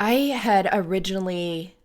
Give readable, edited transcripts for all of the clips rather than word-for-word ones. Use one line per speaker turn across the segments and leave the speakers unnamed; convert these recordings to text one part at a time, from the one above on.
I had originally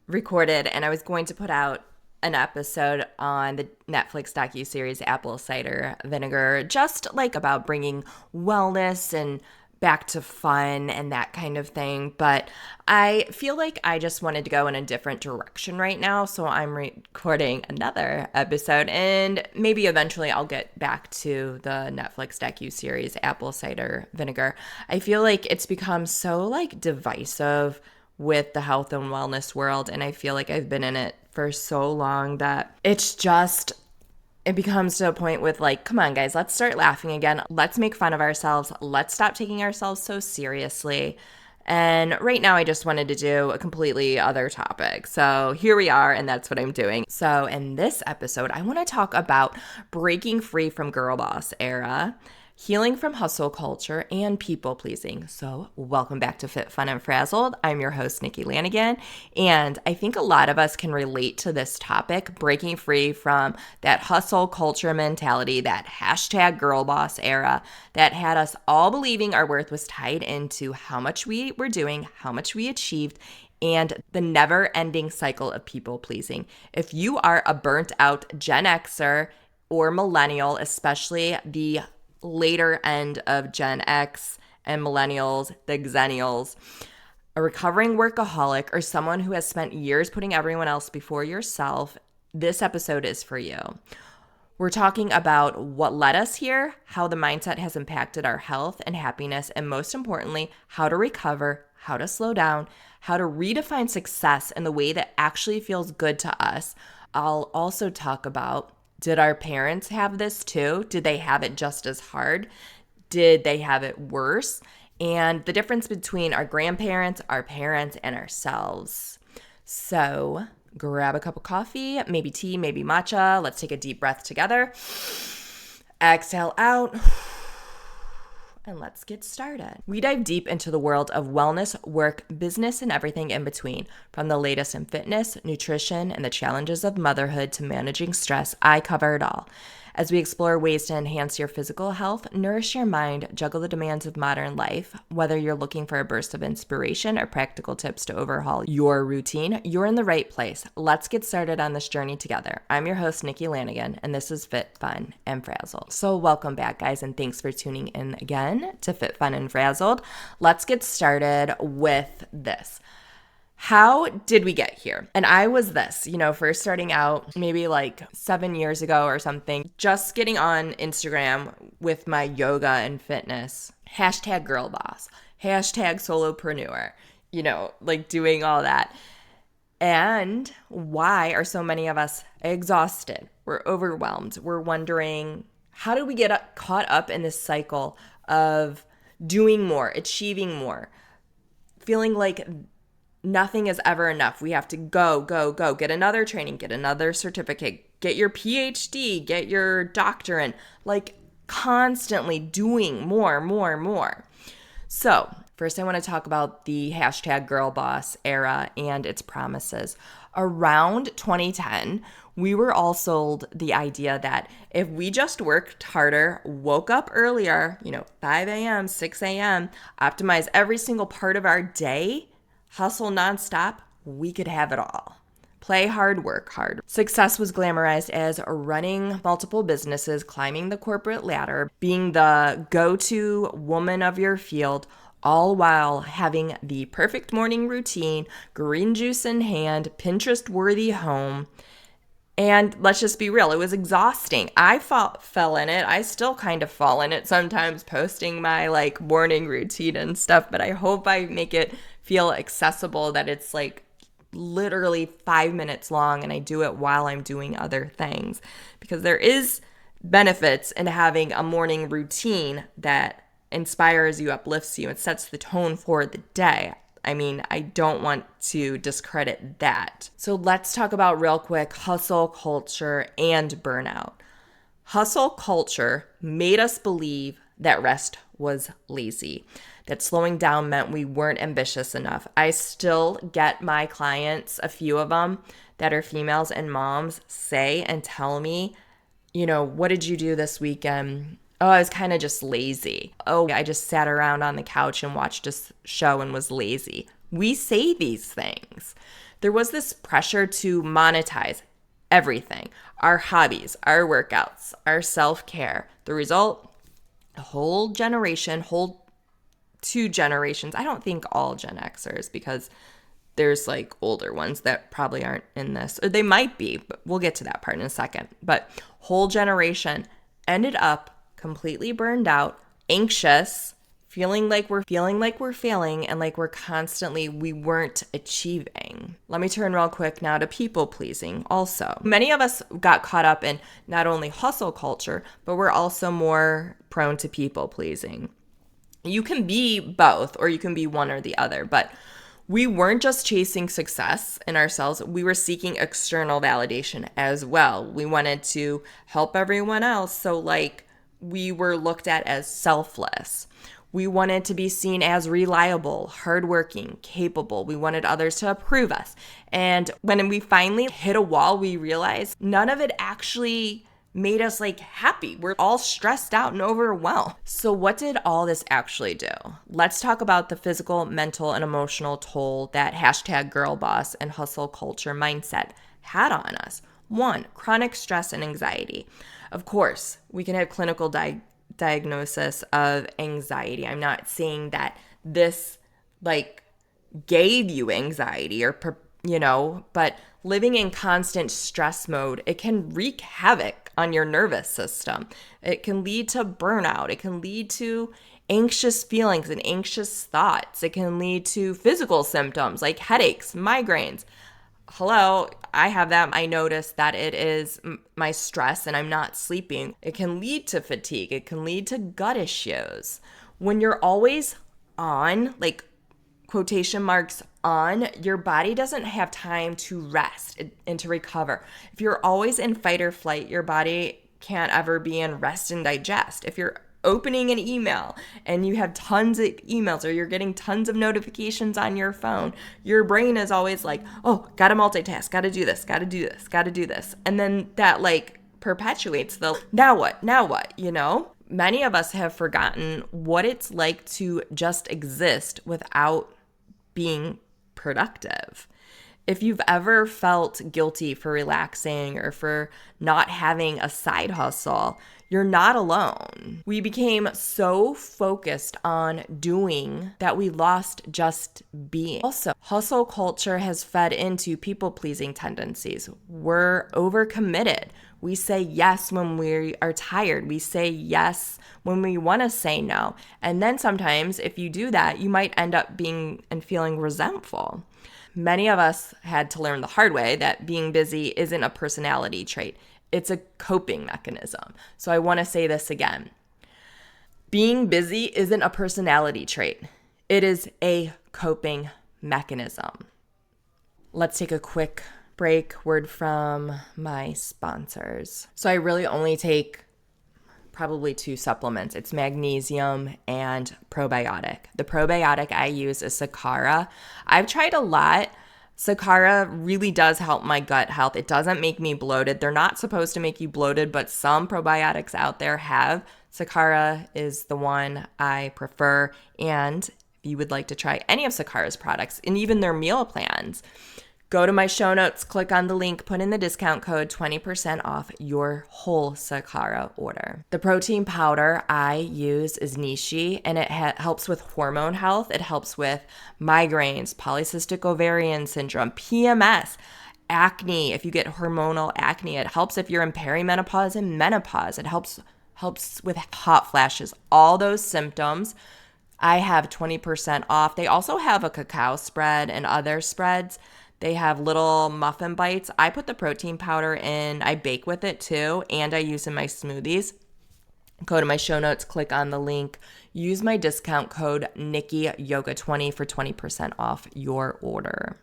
recorded and I was going to put out an episode on the Netflix docuseries Apple Cider Vinegar, just like about bringing wellness and back to fun and that kind of thing. But I feel like I just wanted to go in a different direction right now. So I'm recording another episode and maybe eventually I'll get back to the Netflix docuseries Apple Cider Vinegar. I feel like it's become so like divisive with the health and wellness world. And I feel like I've been in it for so long that it becomes to a point with like, come on, guys, let's start laughing again. Let's make fun of ourselves. Let's stop taking ourselves so seriously. And right now, I just wanted to do a completely other topic. So here we are, and that's what I'm doing. So in this episode, I want to talk about breaking free from Girlboss era, healing from hustle culture, and people pleasing. So, welcome back to Fit, Fun, and Frazzled. I'm your host, Nikki Lanigan, and I think a lot of us can relate to this topic, breaking free from that hustle culture mentality, that hashtag girl boss era that had us all believing our worth was tied into how much we were doing, how much we achieved, and the never ending cycle of people pleasing. If you are a burnt out Gen Xer or millennial, especially the later end of Gen X and millennials, the Xennials, a recovering workaholic, or someone who has spent years putting everyone else before yourself, this episode is for you. We're talking about what led us here, how the mindset has impacted our health and happiness, and most importantly, how to recover, how to slow down, how to redefine success in the way that actually feels good to us. I'll also talk about, did our parents have this too? Did they have it just as hard? Did they have it worse? And the difference between our grandparents, our parents, and ourselves. So grab a cup of coffee, maybe tea, maybe matcha. Let's take a deep breath together. Exhale out. And let's get started. We dive deep into the world of wellness, work, business, and everything in between. From the latest in fitness, nutrition, and the challenges of motherhood to managing stress, I cover it all. As we explore ways to enhance your physical health, nourish your mind, juggle the demands of modern life, whether you're looking for a burst of inspiration or practical tips to overhaul your routine, you're in the right place. Let's get started on this journey together. I'm your host, Nikki Lanigan, and this is Fit, Fun, and Frazzled. So welcome back, guys, and thanks for tuning in again to Fit, Fun, and Frazzled. Let's get started with this. How did we get here? And I was this, first starting out maybe like 7 years ago or something, just getting on Instagram with my yoga and fitness, hashtag girl boss, hashtag solopreneur, like doing all that. And why are so many of us exhausted? We're overwhelmed. We're wondering, how do we get caught up in this cycle of doing more, achieving more, feeling like nothing is ever enough. We have to go, get another training, get another certificate, get your PhD, get your doctorate, like constantly doing more. So, first I want to talk about the hashtag girl boss era and its promises. Around 2010, we were all sold the idea that if we just worked harder, woke up earlier, 5 a.m., 6 a.m., optimize every single part of our day, hustle nonstop, we could have it all. Play hard, work hard. Success was glamorized as running multiple businesses, climbing the corporate ladder, being the go-to woman of your field, all while having the perfect morning routine, green juice in hand, Pinterest-worthy home. And let's just be real, it was exhausting. I fell in it. I still kind of fall in it sometimes, posting my like morning routine and stuff, but I hope I make it feel accessible, that it's like literally 5 minutes long and I do it while I'm doing other things, because there is benefits in having a morning routine that inspires you, uplifts you, and sets the tone for the day. I mean, I don't want to discredit that. So let's talk about real quick hustle culture and burnout. Hustle culture made us believe that rest was lazy, that slowing down meant we weren't ambitious enough. I still get my clients, a few of them that are females and moms, say and tell me, what did you do this weekend? Oh, I was kind of just lazy. Oh, I just sat around on the couch and watched a show and was lazy. We say these things. There was this pressure to monetize everything, our hobbies, our workouts, our self-care. The result, a whole generation, whole two generations. I don't think all Gen Xers, because there's like older ones that probably aren't in this, or they might be, but we'll get to that part in a second. But whole generation ended up completely burned out, anxious, feeling like we're failing, and like we weren't achieving. Let me turn real quick now to people pleasing also. Many of us got caught up in not only hustle culture, but we're also more prone to people pleasing. You can be both, or you can be one or the other, but we weren't just chasing success in ourselves. We were seeking external validation as well. We wanted to help everyone else. So like we were looked at as selfless. We wanted to be seen as reliable, hardworking, capable. We wanted others to approve us. And when we finally hit a wall, we realized none of it actually made us like happy. We're all stressed out and overwhelmed. So what did all this actually do? Let's talk about the physical, mental, and emotional toll that hashtag Girlboss and hustle culture mindset had on us. 1, chronic stress and anxiety. Of course, we can have clinical diagnosis of anxiety. I'm not saying that this like gave you anxiety or but living in constant stress mode, it can wreak havoc on your nervous system. It can lead to burnout. It can lead to anxious feelings and anxious thoughts. It can lead to physical symptoms like headaches, migraines. Hello, I have that. I notice that it is my stress and I'm not sleeping. It can lead to fatigue. It can lead to gut issues. When you're always on, like quotation marks on, your body doesn't have time to rest and to recover. If you're always in fight or flight, your body can't ever be in rest and digest. If you're opening an email and you have tons of emails or you're getting tons of notifications on your phone, your brain is always like, oh, gotta multitask, gotta do this, gotta do this, gotta do this. And then that like perpetuates the now what, Many of us have forgotten what it's like to just exist without being productive. If you've ever felt guilty for relaxing or for not having a side hustle, you're not alone. We became so focused on doing that we lost just being. Also, hustle culture has fed into people-pleasing tendencies. We're overcommitted. We say yes when we are tired. We say yes when we want to say no. And then sometimes if you do that, you might end up being and feeling resentful. Many of us had to learn the hard way that being busy isn't a personality trait. It's a coping mechanism. So I want to say this again. Being busy isn't a personality trait. It is a coping mechanism. Let's take a quick break. Word from my sponsors. So I really only take probably 2 supplements. It's magnesium and probiotic. The probiotic I use is Sakara. I've tried a lot. Sakara really does help my gut health. It doesn't make me bloated. They're not supposed to make you bloated, but some probiotics out there have. Sakara is the one I prefer. And if you would like to try any of Sakara's products and even their meal plans, go to my show notes, click on the link, put in the discount code, 20% off your whole Sakara order. The protein powder I use is Nishi, and it helps with hormone health. It helps with migraines, polycystic ovarian syndrome, PMS, acne. If you get hormonal acne, it helps if you're in perimenopause and menopause. It helps with hot flashes, all those symptoms. I have 20% off. They also have a cacao spread and other spreads. They have little muffin bites. I put the protein powder in. I bake with it too, and I use in my smoothies. Go to my show notes, click on the link. Use my discount code NikkiYoga20 for 20% off your order.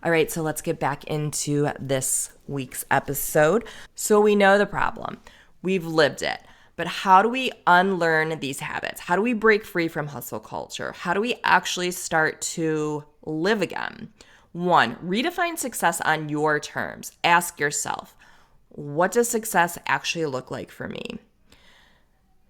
All right, so let's get back into this week's episode. So we know the problem. We've lived it. But how do we unlearn these habits? How do we break free from hustle culture? How do we actually start to live again? 1, redefine success on your terms. Ask yourself, what does success actually look like for me?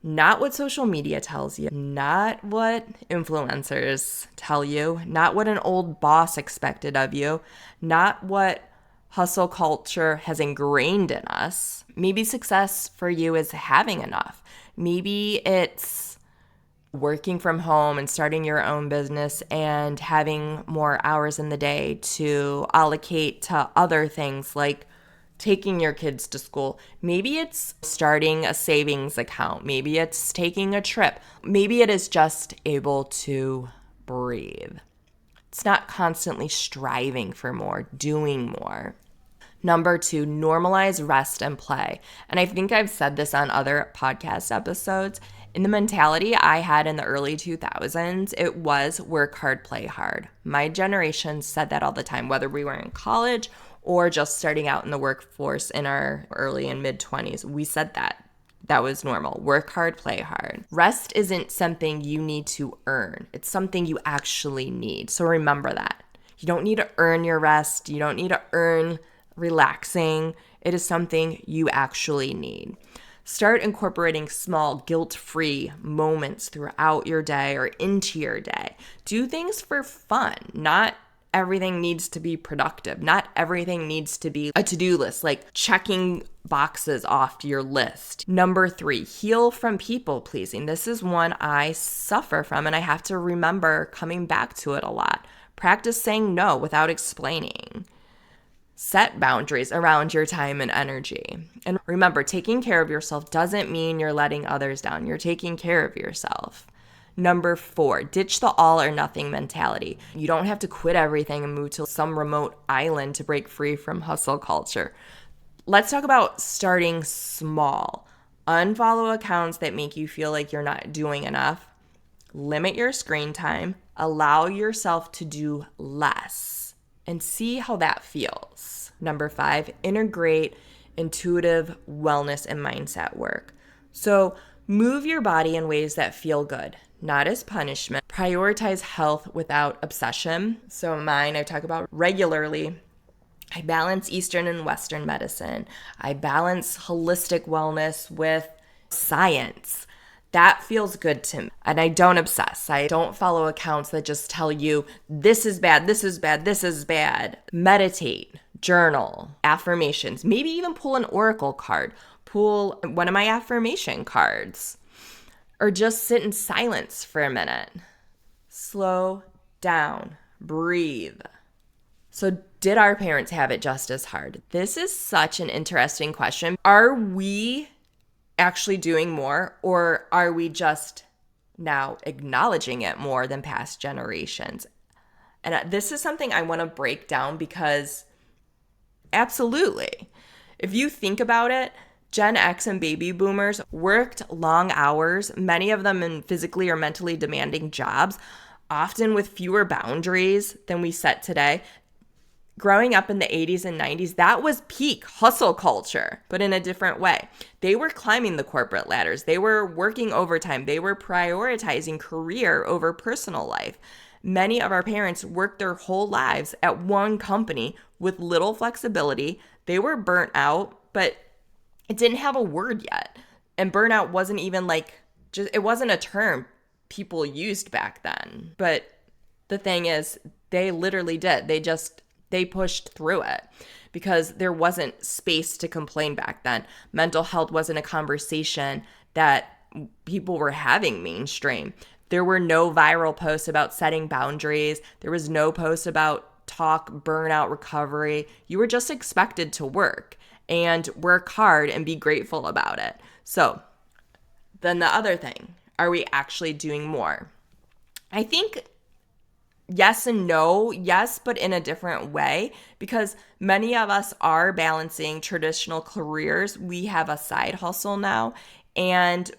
Not what social media tells you, not what influencers tell you, not what an old boss expected of you, not what hustle culture has ingrained in us. Maybe success for you is having enough. Maybe it's working from home and starting your own business and having more hours in the day to allocate to other things like taking your kids to school. Maybe it's starting a savings account. Maybe it's taking a trip. Maybe it is just able to breathe. It's not constantly striving for more, doing more. Number 2, normalize rest and play. And I think I've said this on other podcast episodes. In the mentality I had in the early 2000s, it was work hard, play hard. My generation said that all the time, whether we were in college or just starting out in the workforce in our early and mid 20s. We said that. That was normal. Work hard, play hard. Rest isn't something you need to earn. It's something you actually need. So remember that. You don't need to earn your rest. You don't need to earn relaxing. It is something you actually need. Start incorporating small, guilt-free moments throughout your day or into your day. Do things for fun. Not everything needs to be productive. Not everything needs to be a to-do list, like checking boxes off your list. Number 3, heal from people pleasing. This is one I suffer from, and I have to remember coming back to it a lot. Practice saying no without explaining. Set boundaries around your time and energy. And remember, taking care of yourself doesn't mean you're letting others down. You're taking care of yourself. Number 4, ditch the all or nothing mentality. You don't have to quit everything and move to some remote island to break free from hustle culture. Let's talk about starting small. Unfollow accounts that make you feel like you're not doing enough. Limit your screen time. Allow yourself to do less and see how that feels. Number 5, integrate intuitive wellness and mindset work. So move your body in ways that feel good, not as punishment. Prioritize health without obsession. So mine, I talk about regularly. I balance Eastern and Western medicine. I balance holistic wellness with science. That feels good to me. And I don't obsess. I don't follow accounts that just tell you, this is bad, this is bad, this is bad. Meditate, journal, affirmations, maybe even pull an oracle card, pull one of my affirmation cards, or just sit in silence for a minute. Slow down, breathe. So did our parents have it just as hard? This is such an interesting question. Are we actually doing more, or are we just now acknowledging it more than past generations? And this is something I want to break down because absolutely, if you think about it, Gen X and baby boomers worked long hours, many of them in physically or mentally demanding jobs, often with fewer boundaries than we set today. Growing up in the 80s and 90s, that was peak hustle culture, but in a different way. They were climbing the corporate ladders. They were working overtime. They were prioritizing career over personal life. Many of our parents worked their whole lives at one company with little flexibility. They were burnt out, but it didn't have a word yet. And burnout wasn't even it wasn't a term people used back then. But the thing is, they literally did. They pushed through it because there wasn't space to complain back then. Mental health wasn't a conversation that people were having mainstream. There were no viral posts about setting boundaries. There was no post about talk, burnout, recovery. You were just expected to work and work hard and be grateful about it. So then the other thing, are we actually doing more? I think yes and no. Yes, but in a different way, because many of us are balancing traditional careers. We have a side hustle now. And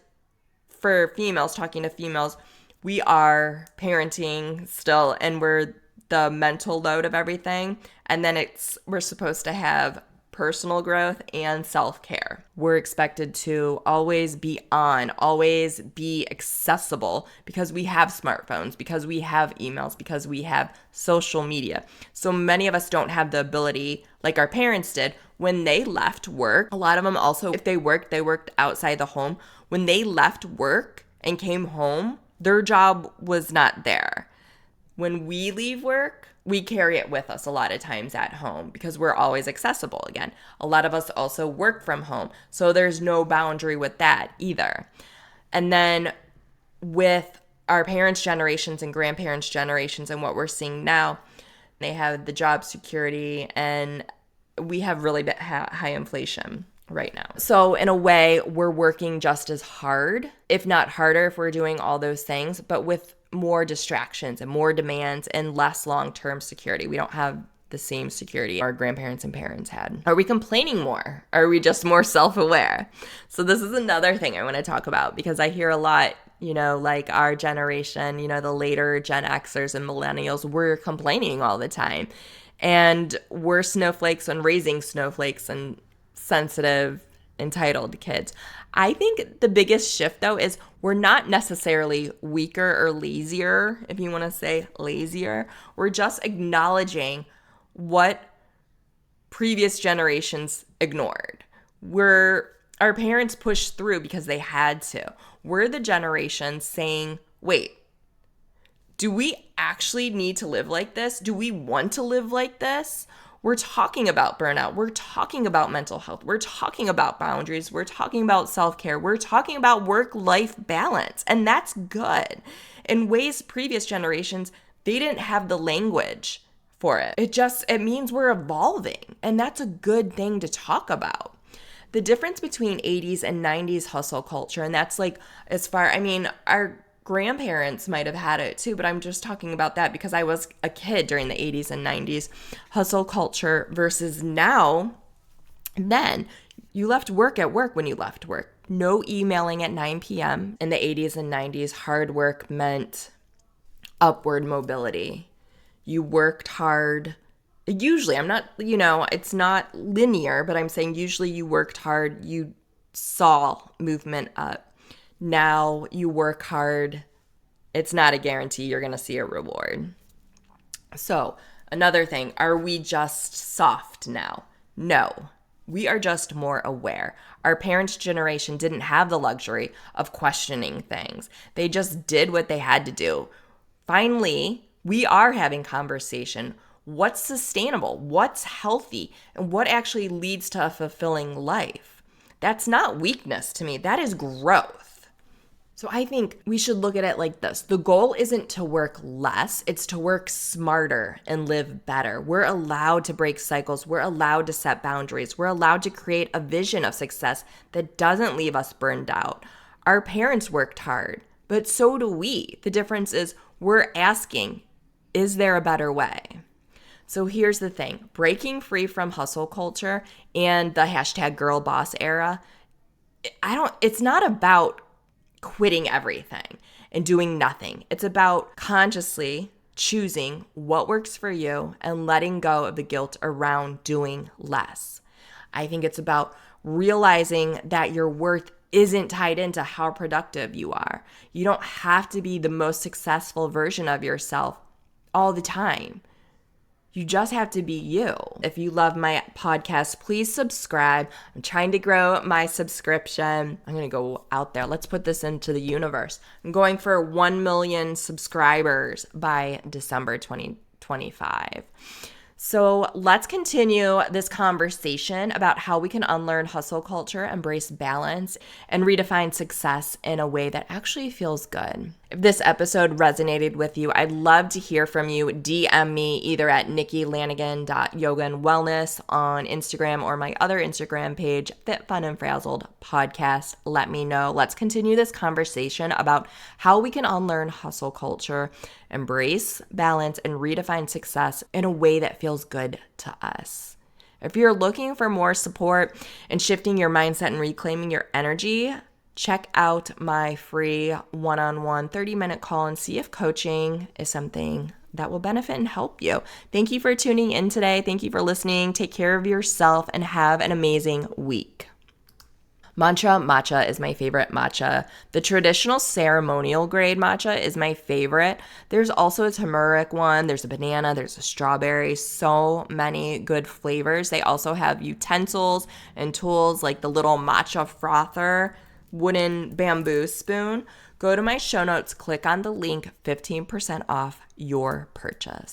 for females, talking to females, we are parenting still, and we're the mental load of everything. And then we're supposed to have personal growth and self-care. We're expected to always be on, always be accessible because we have smartphones, because we have emails, because we have social media. So many of us don't have the ability, like our parents did, when they left work, a lot of them also, if they worked outside the home. When they left work and came home, their job was not there. When we leave work, we carry it with us a lot of times at home because we're always accessible again. A lot of us also work from home, so there's no boundary with that either. And then with our parents' generations and grandparents' generations and what we're seeing now, they have the job security and we have really high inflation right now. So in a way, we're working just as hard, if not harder, if we're doing all those things, but with more distractions and more demands and less long-term security. We don't have the same security our grandparents and parents had. Are we complaining more? Are we just more self-aware? So this is another thing I want to talk about because I hear a lot, like our generation, the later Gen Xers and millennials, we're complaining all the time. And we're snowflakes and raising snowflakes and sensitive, entitled kids. I think the biggest shift, though, is we're not necessarily weaker or lazier, if you want to say lazier. We're just acknowledging what previous generations ignored. Our parents pushed through because they had to. We're the generation saying, wait, do we actually need to live like this? Do we want to live like this? We're talking about burnout. We're talking about mental health. We're talking about boundaries. We're talking about self-care. We're talking about work-life balance. And that's good. In ways previous generations, they didn't have the language for it. It means we're evolving. And that's a good thing to talk about. The difference between 80s and 90s hustle culture, and that's like our grandparents might have had it too, but I'm just talking about that because I was a kid during the 80s and 90s hustle culture versus now. Then you left work at work when you left work. No emailing at 9 p.m. In the 80s and 90s, hard work meant upward mobility. You worked hard. Usually, it's not linear, but I'm saying usually you worked hard. You saw movement up. Now you work hard. It's not a guarantee you're going to see a reward. So another thing, are we just soft now? No, we are just more aware. Our parents' generation didn't have the luxury of questioning things. They just did what they had to do. Finally, we are having conversation. What's sustainable? What's healthy? And what actually leads to a fulfilling life? That's not weakness to me. That is growth. So I think we should look at it like this. The goal isn't to work less, it's to work smarter and live better. We're allowed to break cycles. We're allowed to set boundaries. We're allowed to create a vision of success that doesn't leave us burned out. Our parents worked hard, but so do we. The difference is we're asking, is there a better way? So here's the thing. Breaking free from hustle culture and the hashtag Girlboss era, it's not about quitting everything and doing nothing. It's about consciously choosing what works for you and letting go of the guilt around doing less. I think it's about realizing that your worth isn't tied into how productive you are. You don't have to be the most successful version of yourself all the time. You just have to be you. If you love my podcast, please subscribe. I'm trying to grow my subscription. I'm going to go out there. Let's put this into the universe. I'm going for 1 million subscribers by December 2025. So let's continue this conversation about how we can unlearn hustle culture, embrace balance, and redefine success in a way that actually feels good. If this episode resonated with you, I'd love to hear from you. DM me either at nikkilanigan.yogaandwellness on Instagram or my other Instagram page, Fit, Fun, and Frazzled Podcast. Let me know. Let's continue this conversation about how we can unlearn hustle culture, embrace balance, and redefine success in a way that feels good to us. If you're looking for more support in shifting your mindset and reclaiming your energy, check out my free one-on-one 30-minute call and see if coaching is something that will benefit and help you. Thank you for tuning in today. Thank you for listening. Take care of yourself and have an amazing week. Mantra matcha is my favorite matcha. The traditional ceremonial grade matcha is my favorite. There's also a turmeric one, there's a banana, there's a strawberry, so many good flavors. They also have utensils and tools like the little matcha frother, wooden bamboo spoon. Go to my show notes, click on the link, 15% off your purchase.